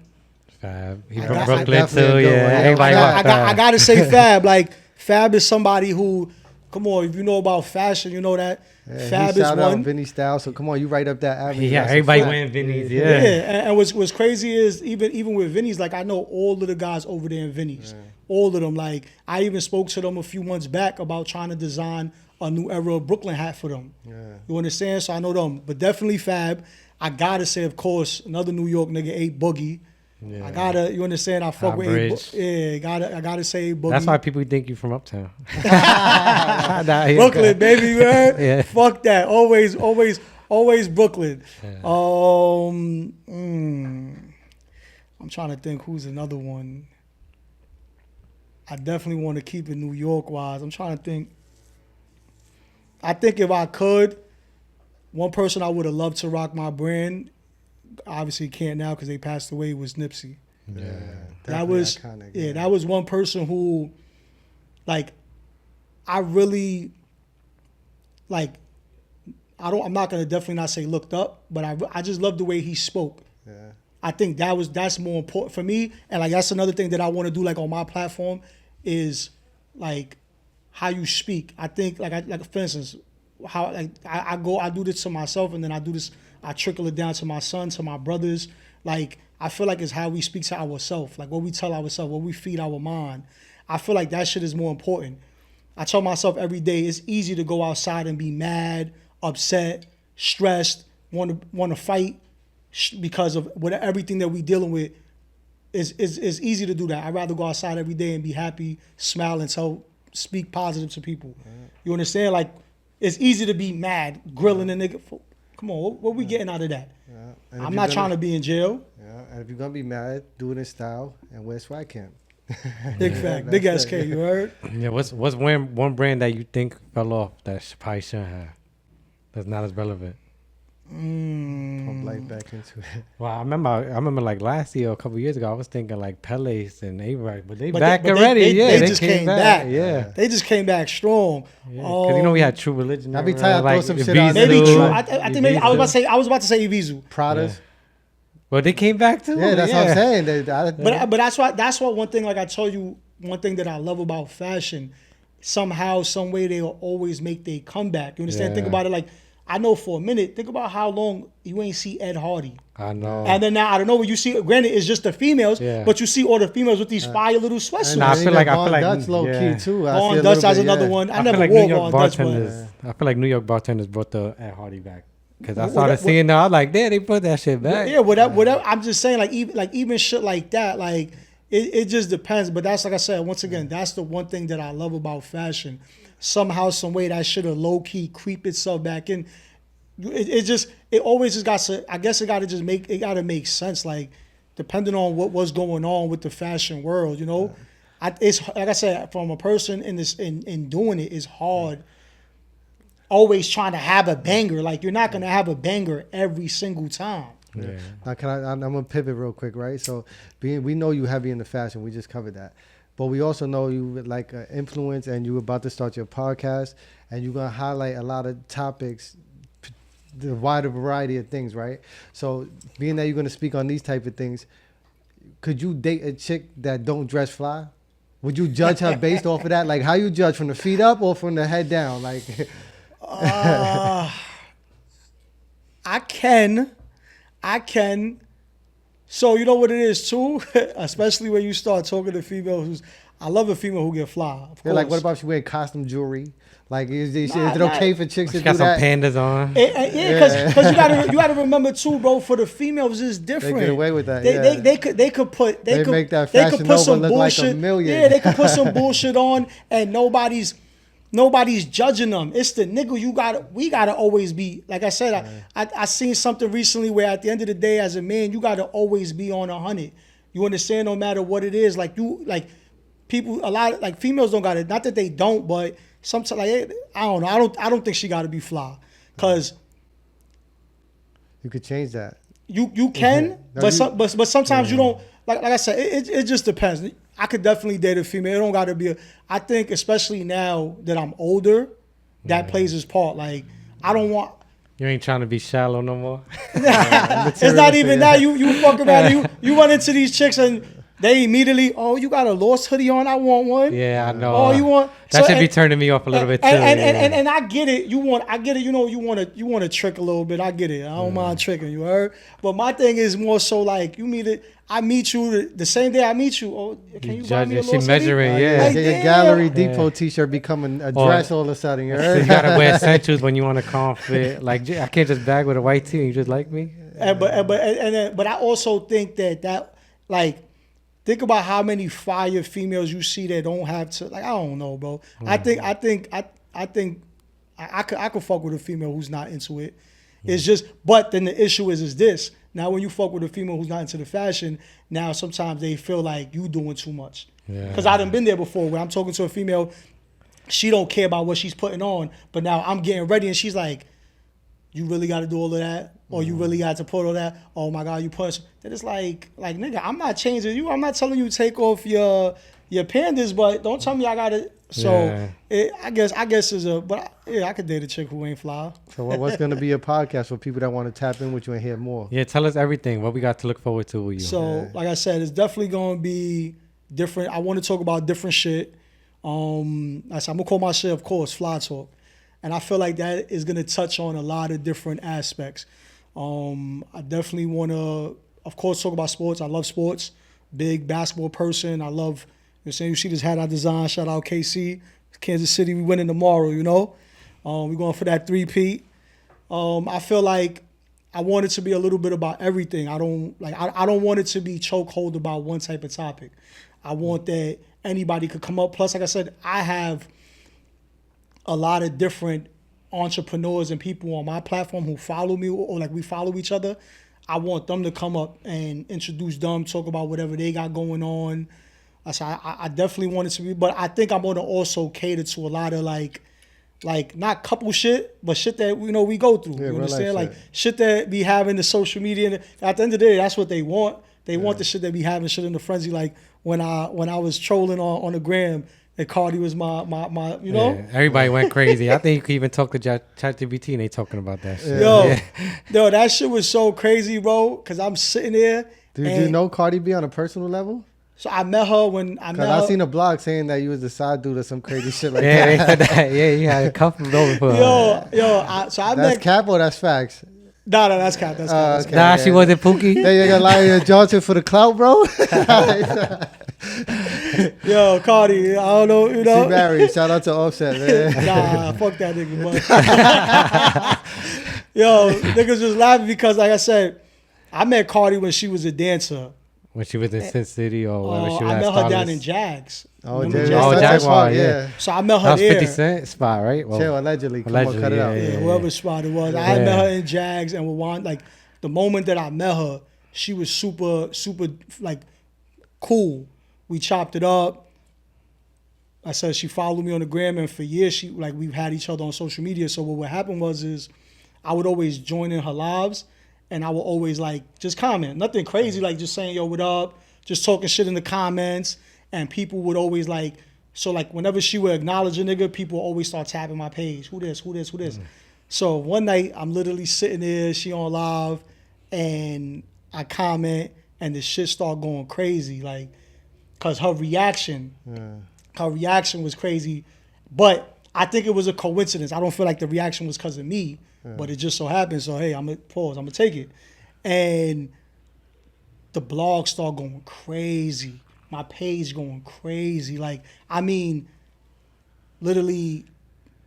Fab. He I from got- Brooklyn I definitely too. go, Yeah. I Everybody got- want I Fab. got to say Fab. Like, Fab is somebody who, come on, if you know about fashion, you know that Yeah, Fab he is shout out one. Vinny Style, so come on, you right up that avenue. Yeah, That's a everybody fact. wearing Vinny's. Yeah, Yeah. and what's crazy is even with Vinny's, like I know all of the guys over there in Vinny's, all of them. Like I even spoke to them a few months back about trying to design a new era Brooklyn hat for them. Yeah. You understand? So I know them, but definitely Fab. I gotta say, of course, another New York nigga, 8 Boogie. Yeah. I gotta, you understand? I fuck High with Bridge. I gotta say Boogie. That's why people think you from Uptown. Brooklyn, baby, you heard? Yeah. Fuck that. Always Brooklyn. Yeah. I'm trying to think who's another one. I definitely want to keep it New York wise. I'm trying to think. I think if I could, one person I would have loved to rock my brand, obviously can't now because they passed away, was Nipsey. Yeah, That was iconic, yeah, that was one person who, like, I really, like, I'm not gonna definitely not say looked up, but I just love the way he spoke. Yeah. I think that's more important for me, and like that's another thing that I want to do, like on my platform, is like how you speak. I think like for instance, how like I do this to myself, and then I trickle it down to my son, to my brothers. Like I feel like it's how we speak to ourselves, like what we tell ourselves, what we feed our mind. I feel like that shit is more important. I tell myself every day it's easy to go outside and be mad, upset, stressed, want to fight because of everything that we dealing with. Is easy to do that. I'd rather go outside every day and be happy, smile, and speak positive to people. You understand? Like it's easy to be mad, grilling a nigga. Come on, what we getting out of that? Yeah. I'm not trying to be in jail. Yeah, and if you're gonna be mad, do it in style and wear Swagg Kamp. Big fact, big SK. You heard? Yeah. What's one brand that you think fell off that probably shouldn't have? That's not as relevant. Pump light back into it. Well, I remember like last year or a couple years ago, I was thinking like Pele's and A-Rap, but they back already. They just came back. Yeah. They just came back strong. Because we had True Religion. Every time I throw some shit on Maybe True. True. I think maybe I was about to say Evisu. Pradas. Yeah. Well, they came back too. Yeah, that's what I'm saying. But that's why one thing, like I told you, one thing that I love about fashion, somehow, some way they'll always make their comeback. You understand? Yeah. Think about it like, I know for a minute, think about how long you ain't see Ed Hardy. I know. And then now, I don't know what you see, granted, it's just the females, but you see all the females with these fire little sweatsuits. I feel like Dutch low key too. Vaughn Dutch has another one. I never like wore Vaughn Dutch, but I feel like New York bartenders brought the Ed Hardy back. Because I started seeing that, I was like, damn, they put that shit back. Yeah, whatever. I'm just saying, even shit like that, like it just depends. But that's like I said, once again, that's the one thing that I love about fashion. Somehow, some way, that should have low key creep itself back in. It always just got to. I guess it got to make sense. Like depending on what was going on with the fashion world, you know, it's like I said, from a person in doing it, it's hard. Always trying to have a banger. Like you're not gonna have a banger every single time. Yeah. Now, I'm gonna pivot real quick, right? So, we know you heavy into fashion. We just covered that, but we also know you like influence, and you about to start your podcast, and you're gonna highlight a lot of topics, the wider variety of things, right? So, being that you're gonna speak on these type of things, could you date a chick that don't dress fly? Would you judge her based off of that? Like, how you judge, from the feet up or from the head down? Like. I can. So you know what it is too, especially when you start talking to females. I love a female who get fly. Of course. Like, what about she wearing costume jewelry? Like, is it okay for chicks to do that? Got some pandas on. Yeah, because you gotta remember too, bro. For the females, it's different. They get away with that. They could put make that Fashion Nova look like a million. Yeah, they could put some bullshit on, and nobody's judging them. It's the nigga we gotta always be, like I said, I seen something recently where at the end of the day, as a man, you gotta always be on 100. You understand? No matter what it is, people, a lot of, like, females don't got it. Not that they don't, but sometimes, like, I don't know. I don't think she gotta be fly. Cause you could change that. You can, but sometimes you don't, like I said, it just depends. I could definitely date a female. It don't gotta be I think especially now that I'm older, that plays its part. Like, I don't want. You ain't trying to be shallow no more. It's not even that. You fuck around. You run into these chicks and they immediately, oh, you got a Lost hoodie on. I want one. Yeah, I know. Oh, you want that should be turning me off a little bit too. And I get it. I get it. You know, you want to trick a little bit. I get it. I don't mind tricking. You heard? But my thing is more so like I meet you the same day I meet you. Oh, can you buy me a Lost hoodie? She measuring, yeah. Like, your Gallery Depot T-shirt becoming a dress all of a sudden. You heard? So you gotta wear essentials when you want to conflict. Like, I can't just bag with a white tee and you just like me. But I also think that like. Think about how many fire females you see that don't have to, like, I don't know, bro. I think I could fuck with a female who's not into it. It's just, but then the issue is this. Now when you fuck with a female who's not into the fashion, now sometimes they feel like you doing too much. Because I done been there before where I'm talking to a female, she don't care about what she's putting on, but now I'm getting ready and she's like, you really got to do all of that? Or you really got to put all that? Oh my God, you push. Then it's like nigga, I'm not changing you. I'm not telling you to take off your pandas, but don't tell me I got to. So I guess is but I could date a chick who ain't fly. So what's going to be a podcast for people that want to tap in with you and hear more? Yeah, tell us everything. What we got to look forward to with you. So like I said, it's definitely going to be different. I want to talk about different shit. I'm going to call my shit, of course, Fly Talk. And I feel like that is going to touch on a lot of different aspects. I definitely want to, of course, talk about sports. I love sports. Big basketball person. I love, you see this hat I designed. Shout out KC. Kansas City, we winning tomorrow, you know. We're going for that 3-peat. I feel like I want it to be a little bit about everything. I don't want it to be chokehold about one type of topic. I want that anybody could come up. Plus, like I said, I have a lot of different entrepreneurs and people on my platform who follow me or like we follow each other, I want them to come up and introduce them, talk about whatever they got going on. I definitely want it to be, but I think I'm gonna also cater to a lot of like not couple shit, but shit that we go through. You understand? Like shit that be having the social media. And at the end of the day, that's what they want. They want the shit that be having shit in the frenzy. Like when I was trolling on the gram, that Cardi was my everybody went crazy. I think you could even talk to ChatGPT and they talking about that shit. Yo, that shit was so crazy, bro. Cause I'm sitting there. Do you know Cardi B on a personal level? So I met her when I met her. I seen a blog saying that you was the side dude or some crazy shit like that. Yeah, you had a couple over for her. So I that's met. cap or that's facts? No, that's cap. That's cap. Okay, nah, she wasn't Pookie. Then you gonna lie to Johnson for the clout, bro? Yo, Cardi, I don't know, She married. Shout out to Offset, man. Nah, fuck that nigga, but yo, niggas was laughing because, like I said, I met Cardi when she was a dancer. When she was in Sin City or whatever she was. I met her down in Jags. Jaguar, yeah. So I met her that was there. 50 Cent spot, right? Well, allegedly. Come on, cut it out. Yeah, whoever spot it was. I met her in Jags, and like the moment that I met her, she was super, super like cool. We chopped it up. I said she followed me on the gram, and for years we've had each other on social media. So what happened was I would always join in her lives, and I would always just comment, nothing crazy, like just saying yo what up, just talking shit in the comments, and people would always whenever she would acknowledge a nigga, people would always start tapping my page. Who this? So one night I'm literally sitting there, she on live, and I comment, and the shit start going crazy, cause her reaction was crazy, but I think it was a coincidence. I don't feel like the reaction was cause of me, but it just so happened. So hey, I'm gonna take it, and the blog start going crazy. My page going crazy. I mean, literally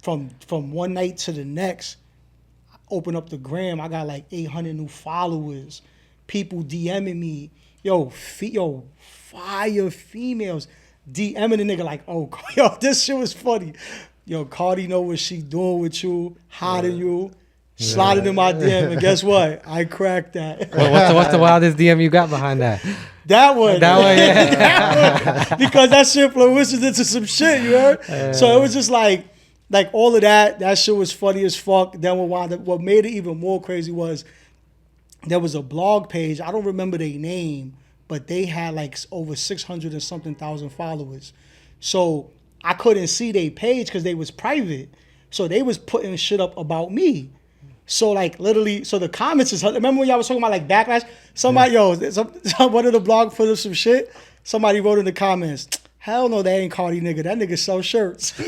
from one night to the next, I open up the gram, I got 800 new followers. People DMing me, yo, fire females DMing the nigga oh, yo, this shit was funny. Yo, Cardi know what she doing with you, hotter you. Slided in my DM, and guess what? I cracked that. What's the wildest DM you got behind that? That one. Yeah. That one. Because that shit flourishes into some shit, you heard? So it was just like all of that. That shit was funny as fuck. Then what made it even more crazy was there was a blog page. I don't remember their name, but they had over 600 and something thousand followers. So I couldn't see their page because they was private. So they was putting shit up about me. So literally, so the comments is, remember when y'all was talking about backlash? Somebody, one of the blog put up some shit. Somebody wrote in the comments, hell no, that ain't Cardi nigga. That nigga sell shirts. Yo,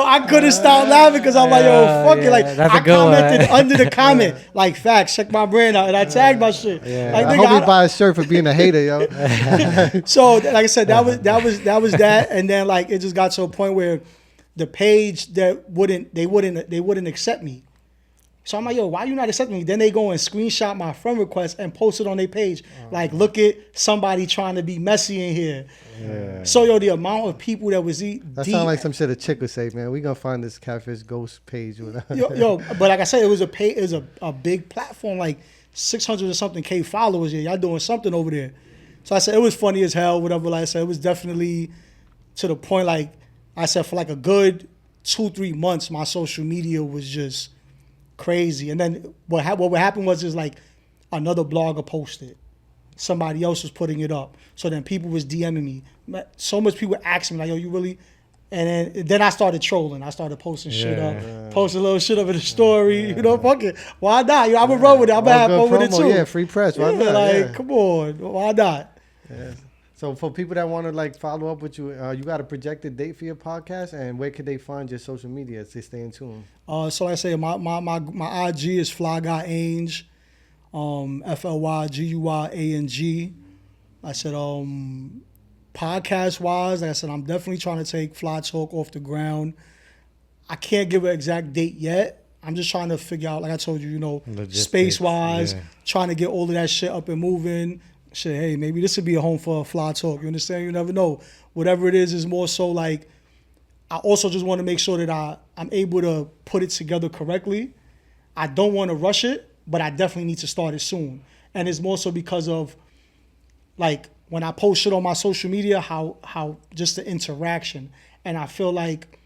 I couldn't stop laughing because I'm fuck it. I commented under the comment, facts, check my brand out. And I tagged my shit. I hope you buy a shirt for being a hater, yo. So like I said, that was that. And then it just got to a point where the page that wouldn't accept me. So I'm yo, why you not accepting me? Then they go and screenshot my friend request and post it on their page. Look at somebody trying to be messy in here. Yeah. So the amount of people that was that sounds like some shit a chick would say, man. We gonna find this catfish ghost page. But like I said, it was a big platform, 600 or something K followers. Yeah, y'all doing something over there. So I said it was funny as hell, whatever. Like I said, it was definitely to the point I said for a good 2-3 months, my social media was just crazy. And then what happened was another blogger posted. Somebody else was putting it up. So then people was DMing me. So much people asking me yo, you really? And then I started trolling. I stared posting shit up, posting a little shit up in the story. Fuck it. Why not? I'm gonna run with it. I'm gonna have fun with it too. Yeah, free press. Why not? Come on. Why not? Yeah. So for people that want to follow up with you, you got a projected date for your podcast, and where could they find your social media to stay in tune? So like I say, my IG is FlyGuyAnge, FLYGUYANG. I said podcast wise, like I said, I'm definitely trying to take Fly Talk off the ground. I can't give an exact date yet. I'm just trying to figure out, like I told you, space wise, trying to get all of that shit up and moving. Shit, hey, maybe this would be a home for a Fly Talk. You understand? You never know. Whatever it is more so I also just want to make sure that I'm able to put it together correctly. I don't want to rush it, but I definitely need to start it soon. And it's more so because of, like, when I post shit on my social media, how just the interaction. And I feel like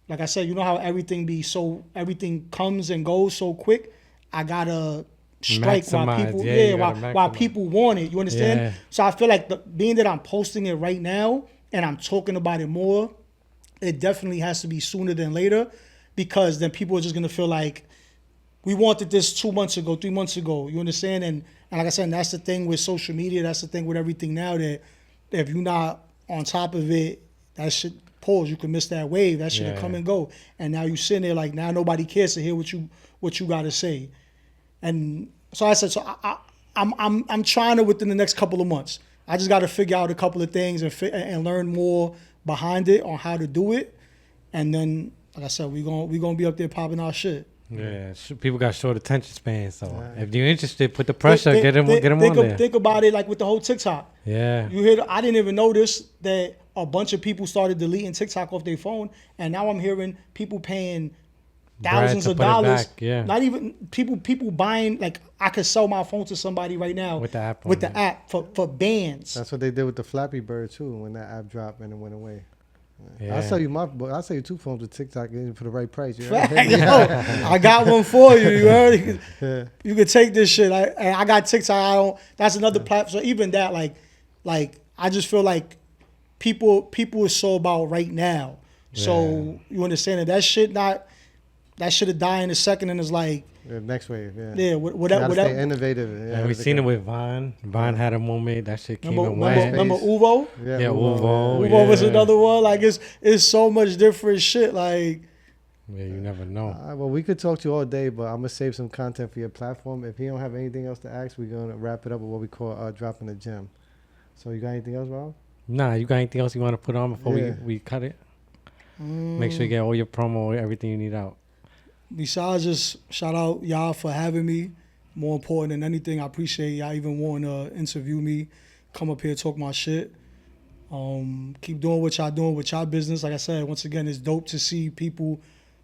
I said, you know how everything comes and goes so quick? I gotta strike while people want it. You understand? Yeah. So I feel like being that I'm posting it right now and I'm talking about it more, it definitely has to be sooner than later, because then people are just gonna feel like, we wanted this 2 months ago, 3 months ago. You understand? And like I said, that's the thing with social media. That's the thing with everything now, that if you're not on top of it, that shit pause. You can miss that wave. That shit will come and go. And now you sitting there like, now nobody cares to hear what you got to say. And so I said, I'm trying to within the next couple of months. I just got to figure out a couple of things and learn more behind it on how to do it. And then, like I said, we gonna be up there popping our shit. Yeah, people got short attention spans. So if you're interested, put the pressure, get them on there. Think about it like with the whole TikTok. Yeah. You hear? I didn't even notice that a bunch of people started deleting TikTok off their phone, and now I'm hearing people paying thousands of dollars. Yeah. Not even people buying. Like, I could sell my phone to somebody right now with the app. For bands. That's what they did with the Flappy Bird too. When that app dropped and it went away. Yeah. I'll sell you 2 phones with TikTok for the right price. You I got one for you. You heard? You can take this shit. I got TikTok. That's another platform. So even that, like I just feel like people are so about right now. So you understand that shit will die in a second, and it's like, next wave. Whatever. Stay innovative. Yeah, we seen it with Vine. Vine had a moment. That shit came and went. Remember Uvo? Yeah, Uvo. Uvo was another one. Like, it's so much different shit. Like, yeah, you never know. Well, we could talk to you all day, but I'm gonna save some content for your platform. If you don't have anything else to ask, we're gonna wrap it up with what we call dropping the gem. So you got anything else, Rob? Nah, you got anything else you want to put on before we cut it? Make sure you get all your promo, everything you need out. Besides, just shout out y'all for having me. More important than anything, I appreciate y'all even wanting to interview me, come up here, talk my shit. Keep doing what y'all doing with y'all business. Like I said, once again, it's dope to see people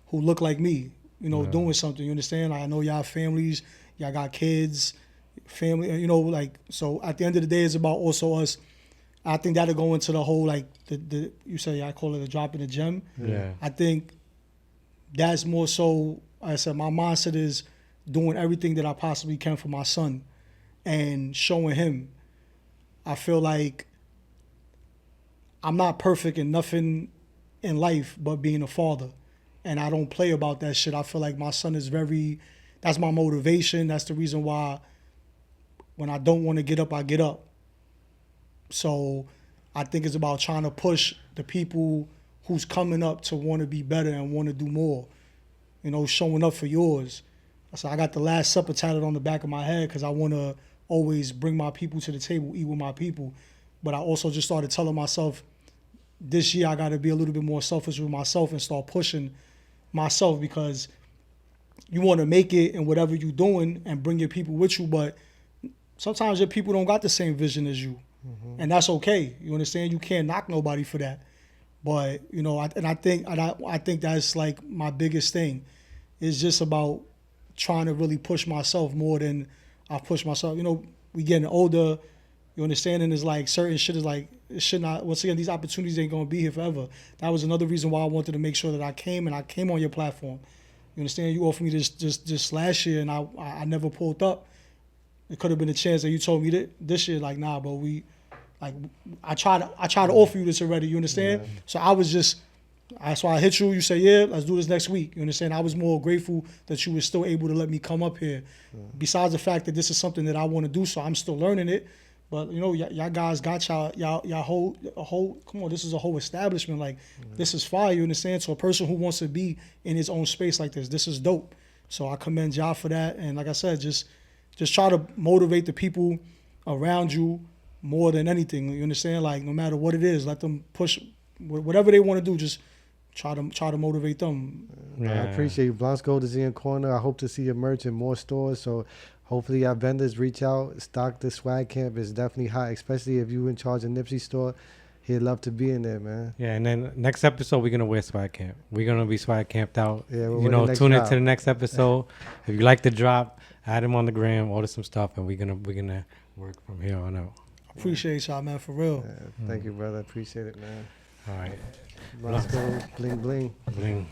who look like me, doing something. You understand? Like, I know y'all families, y'all got kids, family. So at the end of the day, it's about also us. I think that'll go into the whole, like, the you say I call it a drop in the gem. Yeah. I think that's more so, like I said, my mindset is doing everything that I possibly can for my son and showing him. I feel like I'm not perfect in nothing in life but being a father. And I don't play about that shit. I feel like my son is that's my motivation. That's the reason why when I don't want to get up, I get up. So I think it's about trying to push the people who's coming up to want to be better and want to do more. Showing up for yours. So I got the Last Supper tatted on the back of my head because I want to always bring my people to the table, eat with my people. But I also just started telling myself, this year I got to be a little bit more selfish with myself and start pushing myself, because you want to make it in whatever you're doing and bring your people with you, but sometimes your people don't got the same vision as you. Mm-hmm. And that's okay. You understand? You can't knock nobody for that. But, I think that's like my biggest thing. It's just about trying to really push myself more than I push myself. We getting older, you understand? And it's like certain shit is like, it should not, once again, these opportunities ain't going to be here forever. That was another reason why I wanted to make sure that I came on your platform. You understand? You offered me this last year and I never pulled up. It could have been a chance that you told me that this year, like, nah, but I try to offer you this already, you understand? Yeah. So that's why I hit you. You say, yeah, let's do this next week. You understand? I was more grateful that you were still able to let me come up here. Yeah. Besides the fact that this is something that I want to do, so I'm still learning it. But, y'all guys got y'all whole, come on, this is a whole establishment. Like, this is fire, you understand? So a person who wants to be in his own space like this is dope. So I commend y'all for that. And like I said, just try to motivate the people around you more than anything, you understand? Like, no matter what it is, let them push whatever they want to do. Just try to motivate them. Yeah. I appreciate you. Blancs Gold is in your corner. I hope to see your merch in more stores. So hopefully our vendors reach out, stock the Swagg Kamp. It's definitely hot, especially if you're in charge of Nipsey store. he'd love to be in there, man. Yeah, and then next episode we're gonna wear Swagg Kamp. We're gonna be Swagg Camped out. Yeah, you know, tune into the next episode. If you like the drop, add him on the gram, order some stuff, and we're gonna work from here on out. Appreciate y'all, man, for real. Thank you, brother. Appreciate it, man. All right. Roscoe, bling bling. Bling.